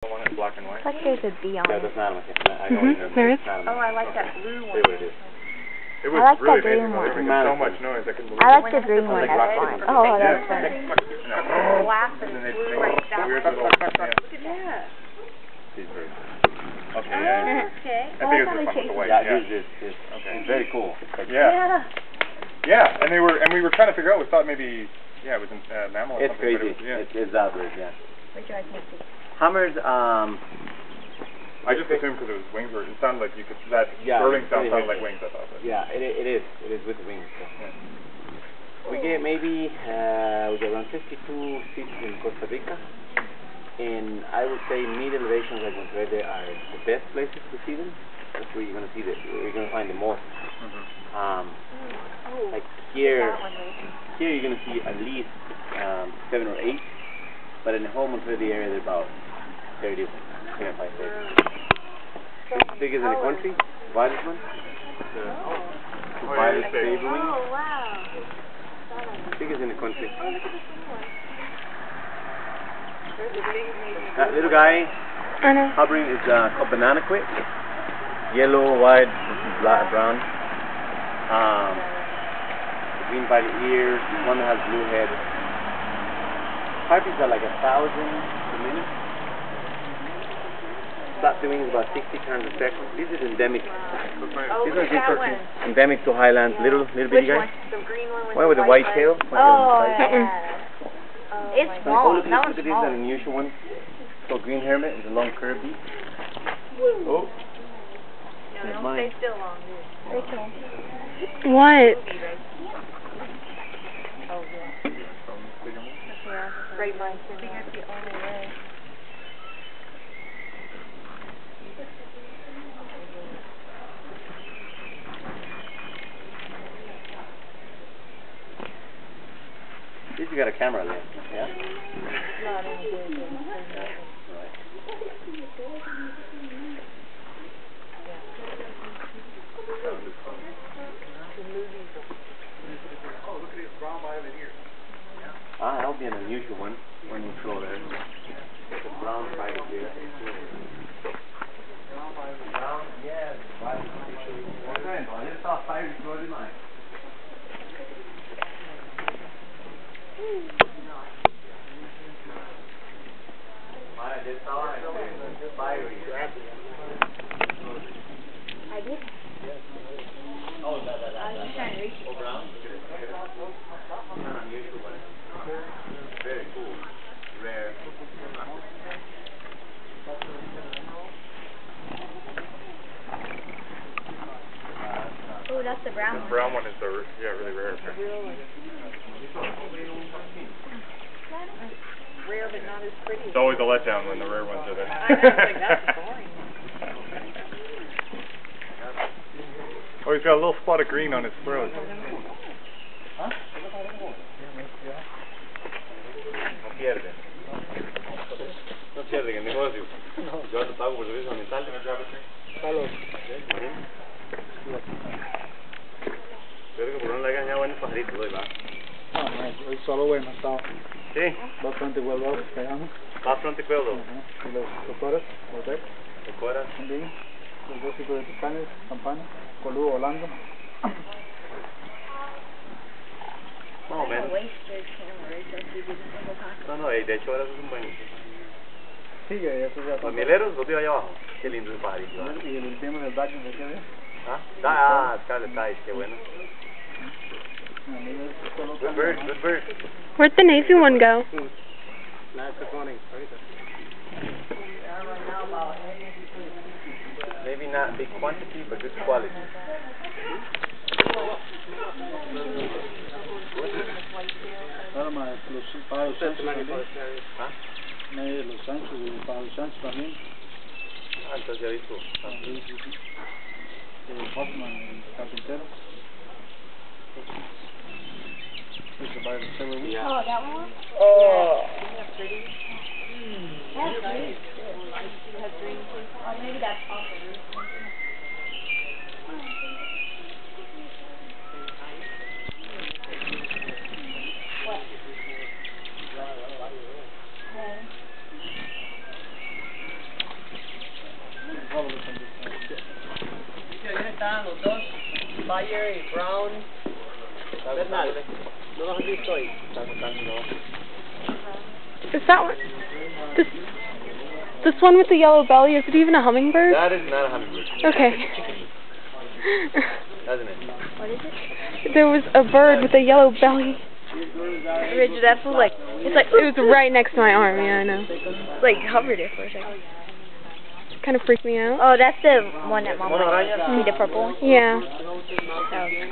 One in black and white. It's like there's a bee on Yeah, it. that's not I know There is. Oh, I like that blue one. See what it is. It was I like really that green amazing. one. They were making so much noise. I couldn't believe I it. like the green one. like That's rocket. fun. Oh, that's Yeah. fun. No. Glass and And they blue make like that. weird Look little. Yeah. at that. These birds. Okay. Yeah. Okay. I think it's this one with the white. Yeah, Yeah. this. Okay. It's very cool. Yeah. Yeah, and we were trying to figure out. We thought maybe it was a mammal or It's something. crazy. But it was, It's that bird, yeah. Which one I can't see. Hummers, I just assumed because it was wings, or it sounded like you could. That Yeah, burling sound really sounded like is. wings. I thought. But. yeah, it is. It is with the wings. So. Yeah. We get maybe we get around 52 seats in Costa Rica, and I would say mid elevations like Monterrey are the best places to see them. That's where you're gonna see them. You're gonna find the most. Like here you're gonna see at least 7 or 8, but in the whole Monterrey area there's about 30, 25, 30. Biggest in the country, violet one. The violet baby wing. Oh, wow. Biggest in the country. Oh, look at this little one. There's a big maybe. That little guy I know. hovering is called banana quit. Yellow, white, black, brown. Green violet ears. One that has blue head. Harpies are like 1,000 per minute. Flap the wings about 60 times a second. This is endemic. Oh, This look one's at that one. endemic to highlands. Little Which bitty guy. one? The green one with One with the a white butt? tail. Oh, White yeah. It's my small. Look That at one's this, small. an unusual one. So green hermit with a long curved beak. Oh, No, that's don't mine. stay still long, dude. What? Oh, yeah. Great minds think that's the only way. At least you got a camera lens, yeah? Not any good. Right. Ah, that'll be an unusual one when you throw there. The brown violet here. Brown, yeah, violet. Okay, well, here's our fire recorded mine. Maya, this is how I fire recorded. I did. Oh, that. I was just trying to reach it. Oh, brown? An unusual one. Very cool. Rare. Oh, that's the brown This one. brown one is really rare. Rare but not as pretty. It's always a letdown when the rare ones are there. I know, like that's boring. Oh, he's got a little spot of green on his throat. No pierde. No pierde, que el negocio. Yo te pago por servicios ambientales. Creo que por no le hagan ya buenos pajaritos hoy, va. Hoy solo bueno, está Sí, bastante guardado, pegamos. bastante cuerdo. Y los cocoras, los decks, ¿Te acuerdas? también. Los dos tipos de tucanes, campanas, coludo volando. Más o menos. No, de hecho ahora es un buen. Sí, que eso ya Los mieleros, los veo allá abajo. Qué lindo ese pajarito. ¿Eh? Y el tema del back de qué ve. Scarlet Ties, qué bueno. Good bird, good bird. Where'd the navy one go? Nice morning. Maybe not big quantity, but good quality. Ahora más los para los chanchos también. ¿Ah? Los chanchos y para los chanchos también. Ah, entonces ya he visto. Sí. El Hoffman, el carpintero. It's about 7 weeks. Oh, that one? Oh! That's pretty. Oh, maybe that's off the roof. What? están los dos, Bayer y Brown. Bernal. No los has visto ahí. Is that one? This one with the yellow belly, is it even a hummingbird? That is not a hummingbird. Okay. Doesn't it? What is it? There was a bird with a yellow belly. Richard, that's like, it's like, It was right next to my arm, yeah, I know. like hovered there for a second. Kind of freaked me out. Oh, that's the one that Mom likes. See the purple one? Yeah. Oh.